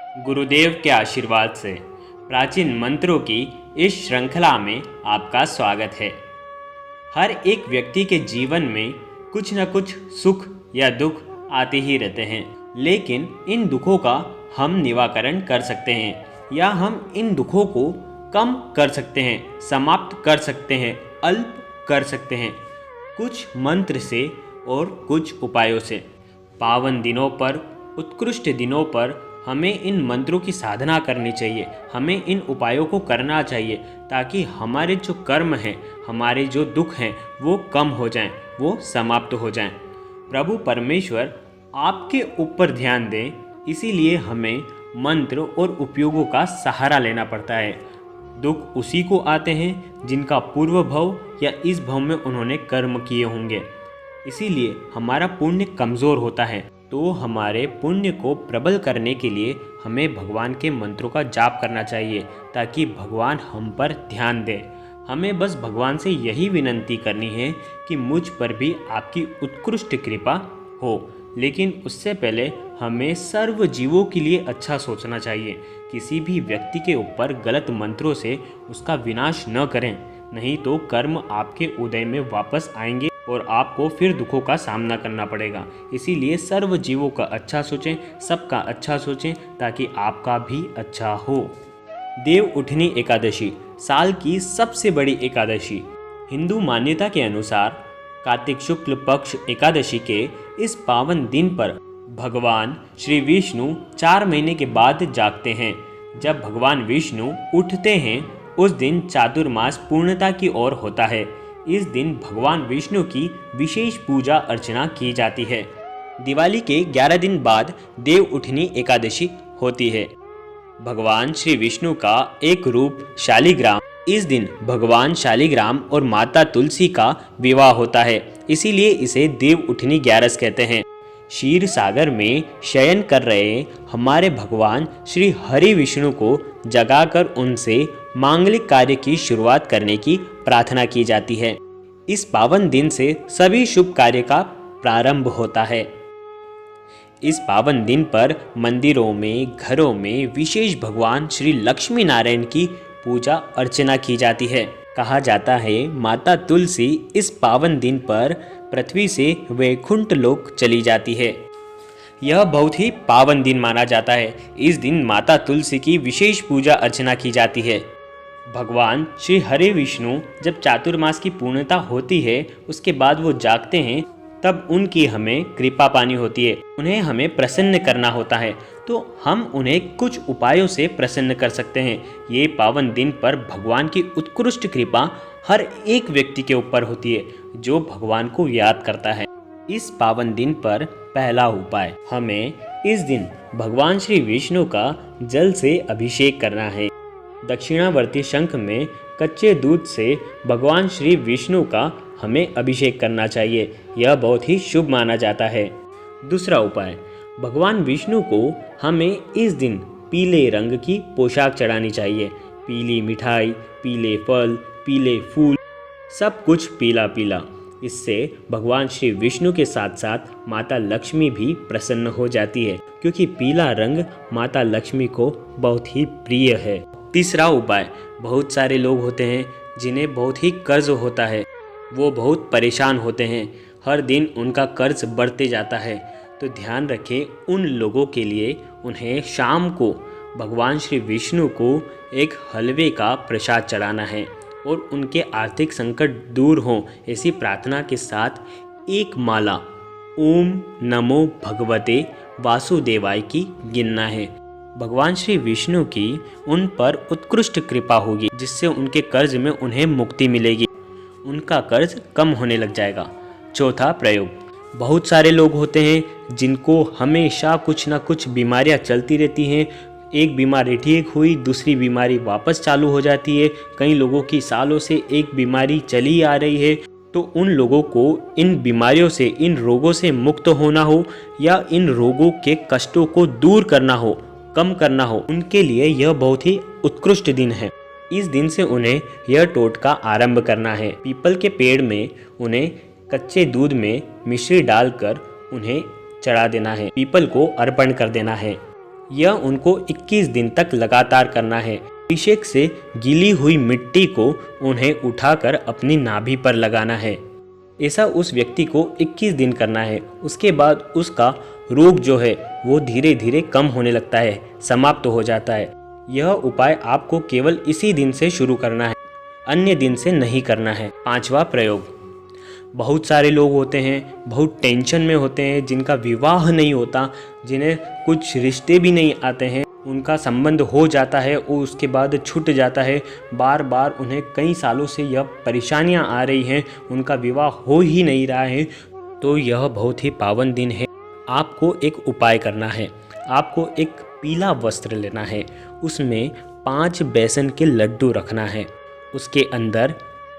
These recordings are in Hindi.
गुरुदेव के आशीर्वाद से प्राचीन मंत्रों की इस श्रृंखला में आपका स्वागत है। हर एक व्यक्ति के जीवन में कुछ न कुछ सुख या दुख आते ही रहते हैं, लेकिन इन दुखों का हम निवारण कर सकते हैं या हम इन दुखों को कम कर सकते हैं, समाप्त कर सकते हैं, अल्प कर सकते हैं, कुछ मंत्र से और कुछ उपायों से। पावन दिनों पर, उत्कृष्ट दिनों पर हमें इन मंत्रों की साधना करनी चाहिए, हमें इन उपायों को करना चाहिए ताकि हमारे जो कर्म हैं, हमारे जो दुख हैं वो कम हो जाएं, वो समाप्त हो जाएं। प्रभु परमेश्वर आपके ऊपर ध्यान दें, इसीलिए हमें मंत्र और उपयोगों का सहारा लेना पड़ता है। दुख उसी को आते हैं जिनका पूर्व भव या इस भव में उन्होंने कर्म किए होंगे, इसीलिए हमारा पुण्य कमज़ोर होता है। तो हमारे पुण्य को प्रबल करने के लिए हमें भगवान के मंत्रों का जाप करना चाहिए ताकि भगवान हम पर ध्यान दें। हमें बस भगवान से यही विनंती करनी है कि मुझ पर भी आपकी उत्कृष्ट कृपा हो, लेकिन उससे पहले हमें सर्व जीवों के लिए अच्छा सोचना चाहिए। किसी भी व्यक्ति के ऊपर गलत मंत्रों से उसका विनाश न करें, नहीं तो कर्म आपके उदय में वापस आएंगे और आपको फिर दुखों का सामना करना पड़ेगा। इसीलिए सर्व जीवों का अच्छा सोचें, सबका अच्छा सोचें ताकि आपका भी अच्छा हो। देव उठनी एकादशी साल की सबसे बड़ी एकादशी। हिंदू मान्यता के अनुसार कार्तिक शुक्ल पक्ष एकादशी के इस पावन दिन पर भगवान श्री विष्णु 4 महीने के बाद जागते हैं। जब भगवान विष्णु उठते हैं उस दिन चातुर्मास पूर्णता की ओर होता है। इस दिन भगवान विष्णु की विशेष पूजा अर्चना की जाती है। दिवाली के 11 दिन बाद देव उठनी एकादशी होती है। भगवान श्री विष्णु का एक रूप शालिग्राम, इस दिन भगवान शालिग्राम और माता तुलसी का विवाह होता है, इसीलिए इसे देव उठनी 11 कहते हैं। क्षीर सागर में शयन कर रहे हमारे भगवान श्री हरि विष्णु को जगाकर उनसे मांगलिक कार्य की शुरुआत करने की प्रार्थना की जाती है। इस पावन दिन से सभी शुभ कार्य का प्रारंभ होता है। इस पावन दिन पर मंदिरों में, घरों में विशेष भगवान श्री लक्ष्मी नारायण की पूजा अर्चना की जाती है। कहा जाता है माता तुलसी इस पावन दिन पर पृथ्वी से वैकुंठ लोक चली जाती है। यह बहुत ही पावन दिन माना जाता है। इस दिन माता तुलसी की विशेष पूजा अर्चना की जाती है। भगवान श्री हरि विष्णु जब चातुर्मास की पूर्णता होती है उसके बाद वो जागते हैं, तब उनकी हमें कृपा पानी होती है, उन्हें हमें प्रसन्न करना होता है। तो हम उन्हें कुछ उपायों से प्रसन्न कर सकते हैं। ये पावन दिन पर भगवान की उत्कृष्ट कृपा हर एक व्यक्ति के ऊपर होती है जो भगवान को याद करता है। इस पावन दिन पर पहला उपाय, हमें इस दिन भगवान श्री विष्णु का जल से अभिषेक करना है। दक्षिणावर्ती शंख में कच्चे दूध से भगवान श्री विष्णु का हमें अभिषेक करना चाहिए, यह बहुत ही शुभ माना जाता है। दूसरा उपाय, भगवान विष्णु को हमें इस दिन पीले रंग की पोशाक चढ़ानी चाहिए। पीली मिठाई, पीले फल, पीले फूल, सब कुछ पीला पीला। इससे भगवान श्री विष्णु के साथ साथ माता लक्ष्मी भी प्रसन्न हो जाती है, क्योंकि पीला रंग माता लक्ष्मी को बहुत ही प्रिय है। तीसरा उपाय, बहुत सारे लोग होते हैं जिन्हें बहुत ही कर्ज होता है, वो बहुत परेशान होते हैं, हर दिन उनका कर्ज बढ़ते जाता है। तो ध्यान रखें, उन लोगों के लिए उन्हें शाम को भगवान श्री विष्णु को एक हलवे का प्रसाद चढ़ाना है और उनके आर्थिक संकट दूर हों, ऐसी प्रार्थना के साथ एक माला ओम नमो भगवते वासुदेवाय की गिनना है। भगवान श्री विष्णु की उन पर उत्कृष्ट कृपा होगी, जिससे उनके कर्ज में उन्हें मुक्ति मिलेगी, उनका कर्ज कम होने लग जाएगा। चौथा प्रयोग, बहुत सारे लोग होते हैं जिनको हमेशा कुछ ना कुछ बीमारियां चलती रहती हैं। एक बीमारी ठीक हुई, दूसरी बीमारी वापस चालू हो जाती है। कई लोगों की सालों से एक बीमारी चली आ रही है। तो उन लोगों को इन बीमारियों से, इन रोगों से मुक्त होना हो या इन रोगों के कष्टों को दूर करना हो, कम करना हो, उनके लिए यह बहुत ही उत्कृष्ट दिन है। इस दिन से उन्हें यह टोटका आरंभ करना है। पीपल के पेड़ में उन्हें कच्चे दूध में मिश्री डालकर उन्हें चढ़ा देना है, पीपल को अर्पण कर देना है। यह उनको 21 दिन तक लगातार करना है। अभिषेक से गीली हुई मिट्टी को उन्हें उठाकर अपनी नाभि पर लगाना है। ऐसा उस व्यक्ति को 21 दिन करना है। उसके बाद उसका रोग जो है वो धीरे धीरे कम होने लगता है, समाप्त हो जाता है। यह उपाय आपको केवल इसी दिन से शुरू करना है, अन्य दिन से नहीं करना है। 5वां प्रयोग। बहुत सारे लोग होते हैं, बहुत टेंशन में होते हैं, जिनका विवाह नहीं होता, जिन्हें कुछ रिश्ते भी नहीं आते हैं, उनका संबंध हो जाता है और उसके बाद छूट जाता है। बार बार उन्हें कई सालों से यह परेशानियां आ रही हैं, उनका विवाह हो ही नहीं रहा है। तो यह बहुत ही पावन दिन है। आपको एक उपाय करना है। आपको एक पीला वस्त्र लेना है, उसमें 5 बेसन के लड्डू रखना है, उसके अंदर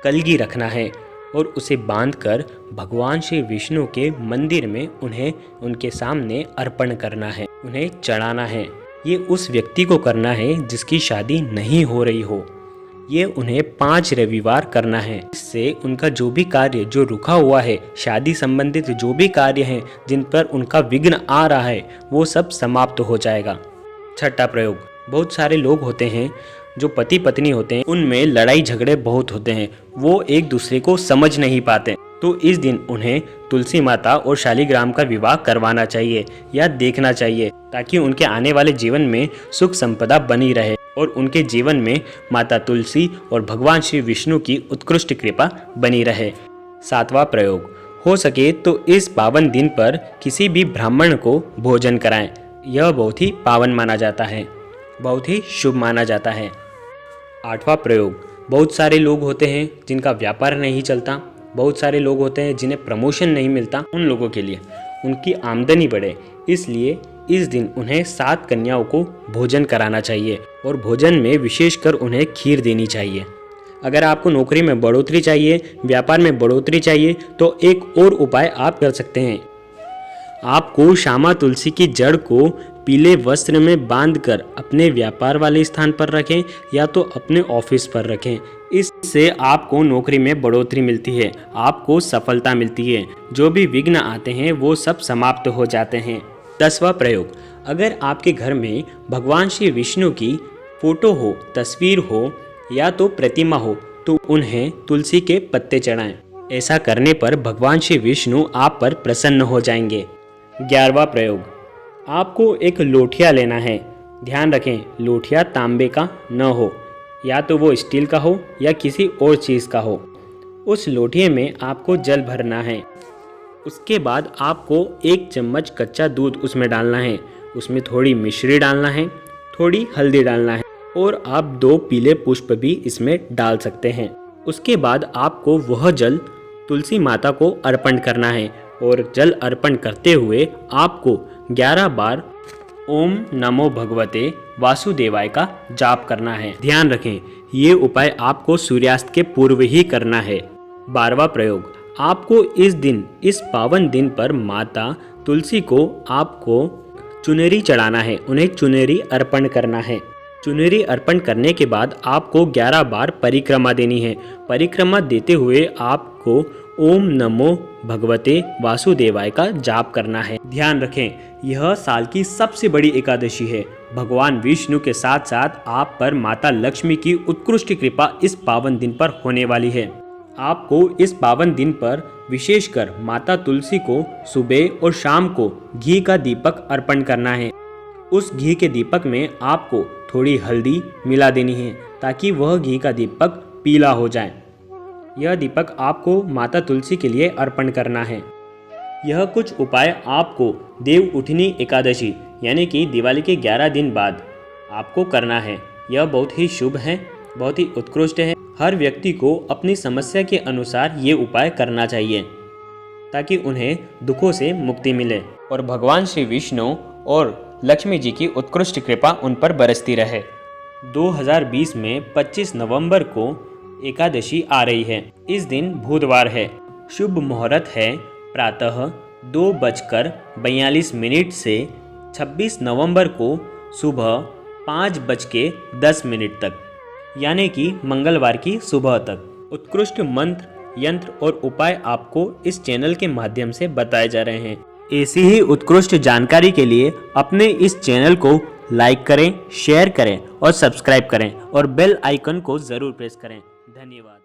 कलगी रखना है और उसे बांधकर भगवान श्री विष्णु के मंदिर में उन्हें उनके सामने अर्पण करना है, उन्हें चढ़ाना है। ये उस व्यक्ति को करना है जिसकी शादी नहीं हो रही हो। ये उन्हें 5 रविवार करना है। इससे उनका जो भी कार्य जो रुका हुआ है, शादी संबंधित जो भी कार्य हैं जिन पर उनका विघ्न आ रहा है, वो सब समाप्त हो जाएगा। 6ठा प्रयोग। बहुत सारे लोग होते हैं जो पति पत्नी होते हैं, उनमें लड़ाई झगड़े बहुत होते हैं, वो एक दूसरे को समझ नहीं पाते। तो इस दिन उन्हें तुलसी माता और शालिग्राम का विवाह करवाना चाहिए या देखना चाहिए, ताकि उनके आने वाले जीवन में सुख संपदा बनी रहे और उनके जीवन में माता तुलसी और भगवान श्री विष्णु की उत्कृष्ट कृपा बनी रहे। 7वां प्रयोग। हो सके तो इस पावन दिन पर किसी भी ब्राह्मण को भोजन कराएं। यह बहुत ही पावन माना जाता है, बहुत ही शुभ माना जाता है। 8वां प्रयोग। बहुत सारे लोग होते हैं जिनका व्यापार नहीं चलता, बहुत सारे लोग होते हैं जिन्हें प्रमोशन नहीं मिलता। उन लोगों के लिए उनकी आमदनी बढ़े, इसलिए इस दिन उन्हें 7 कन्याओं को भोजन कराना चाहिए और भोजन में विशेषकर उन्हें खीर देनी चाहिए। अगर आपको नौकरी में बढ़ोतरी चाहिए, व्यापार में बढ़ोतरी चाहिए, तो एक और उपाय आप कर सकते हैं। आपको श्यामा तुलसी की जड़ को पीले वस्त्र में बांधकर अपने व्यापार वाले स्थान पर रखें या तो अपने ऑफिस पर रखें। इससे आपको नौकरी में बढ़ोतरी मिलती है, आपको सफलता मिलती है, जो भी विघ्न आते हैं वो सब समाप्त हो जाते हैं। 10वां प्रयोग। अगर आपके घर में भगवान श्री विष्णु की फोटो हो, तस्वीर हो या तो प्रतिमा हो, तो उन्हें तुलसी के पत्ते चढ़ाएं। ऐसा करने पर भगवान श्री विष्णु आप पर प्रसन्न हो जाएंगे। 11वां प्रयोग। आपको एक लोठिया लेना है। ध्यान रखें, लोठिया तांबे का न हो, या तो वो स्टील का हो या किसी और चीज़ का हो। उस लोठिए में आपको जल भरना है। उसके बाद आपको 1 चम्मच कच्चा दूध उसमें डालना है, उसमें थोड़ी मिश्री डालना है, थोड़ी हल्दी डालना है और आप 2 पीले पुष्प भी इसमें डाल सकते हैं। उसके बाद आपको वह जल तुलसी माता को अर्पण करना है और जल अर्पण करते हुए आपको 11 बार ओम नमो भगवते वासुदेवाय का जाप करना है। ध्यान रखें, ये उपाय आपको सूर्यास्त के पूर्व ही करना है। 12वां प्रयोग। आपको इस दिन, इस पावन दिन पर माता तुलसी को आपको चुनरी चढ़ाना है, उन्हें चुनरी अर्पण करना है। चुनरी अर्पण करने के बाद आपको 11 बार परिक्रमा देनी है। परिक्रमा देते हुए आपको ओम नमो भगवते वासुदेवाय का जाप करना है। ध्यान रखें, यह साल की सबसे बड़ी एकादशी है। भगवान विष्णु के साथ साथ आप पर माता लक्ष्मी की उत्कृष्ट कृपा इस पावन दिन पर होने वाली है। आपको इस पावन दिन पर विशेषकर माता तुलसी को सुबह और शाम को घी का दीपक अर्पण करना है। उस घी के दीपक में आपको थोड़ी हल्दी मिला देनी है ताकि वह घी का दीपक पीला हो जाए। यह दीपक आपको माता तुलसी के लिए अर्पण करना है। यह कुछ उपाय आपको देव उठनी एकादशी यानी कि दिवाली के 11 दिन बाद आपको करना है। यह बहुत ही शुभ है, बहुत ही उत्कृष्ट है। हर व्यक्ति को अपनी समस्या के अनुसार ये उपाय करना चाहिए ताकि उन्हें दुखों से मुक्ति मिले और भगवान श्री विष्णु और लक्ष्मी जी की उत्कृष्ट कृपा उन पर बरसती रहे। 2020 में 25 नवंबर को एकादशी आ रही है। इस दिन बुधवार है। शुभ मुहूर्त है प्रातः 2:42 से 26 नवंबर को सुबह 5:10 तक, यानी कि मंगलवार की सुबह तक। उत्कृष्ट मंत्र, यंत्र और उपाय आपको इस चैनल के माध्यम से बताए जा रहे हैं। ऐसी ही उत्कृष्ट जानकारी के लिए अपने इस चैनल को लाइक करें, शेयर करें और सब्सक्राइब करें और बेल आइकन को ज़रूर प्रेस करें। धन्यवाद।